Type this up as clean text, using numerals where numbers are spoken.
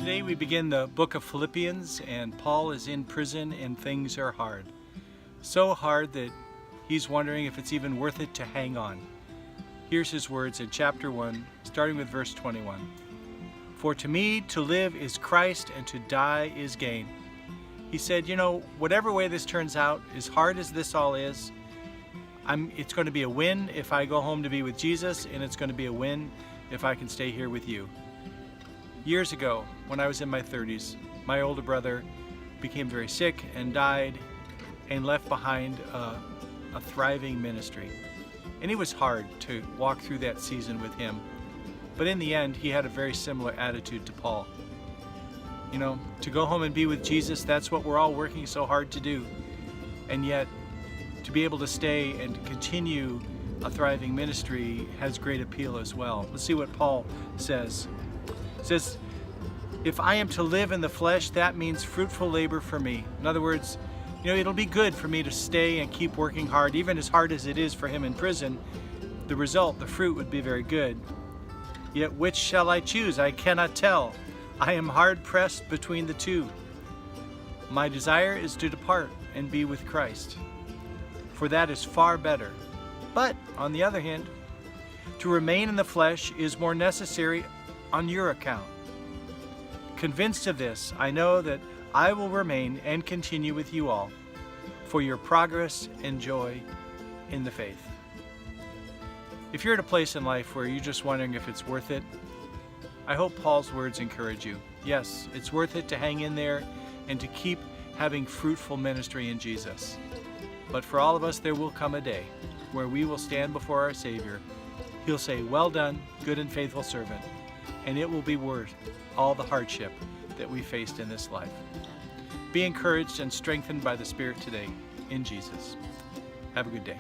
Today we begin the book of Philippians, and Paul is in prison and things are hard. So hard that he's wondering if it's even worth it to hang on. Here's his words in chapter 1, starting with verse 21. For to me to live is Christ and to die is gain. He said, whatever way this turns out, as hard as this all is, it's going to be a win if I go home to be with Jesus, and it's going to be a win if I can stay here with you. Years ago, when I was in my 30s, my older brother became very sick and died and left behind a thriving ministry. And it was hard to walk through that season with him. But in the end, he had a very similar attitude to Paul. To go home and be with Jesus, that's what we're all working so hard to do. And yet, to be able to stay and continue a thriving ministry has great appeal as well. Let's see what Paul says. It says, if I am to live in the flesh, that means fruitful labor for me. In other words, it'll be good for me to stay and keep working hard, even as hard as it is for him in prison. The result, the fruit, would be very good. Yet which shall I choose? I cannot tell. I am hard pressed between the two. My desire is to depart and be with Christ, for that is far better. But, on the other hand, to remain in the flesh is more necessary on your account. Convinced of this, I know that I will remain and continue with you all for your progress and joy in the faith. If you're at a place in life where you're just wondering if it's worth it, I hope Paul's words encourage you. Yes, it's worth it to hang in there and to keep having fruitful ministry in Jesus. But for all of us, there will come a day where we will stand before our Savior. He'll say, well done, good and faithful servant. And it will be worth all the hardship that we faced in this life. Be encouraged and strengthened by the Spirit today in Jesus. Have a good day.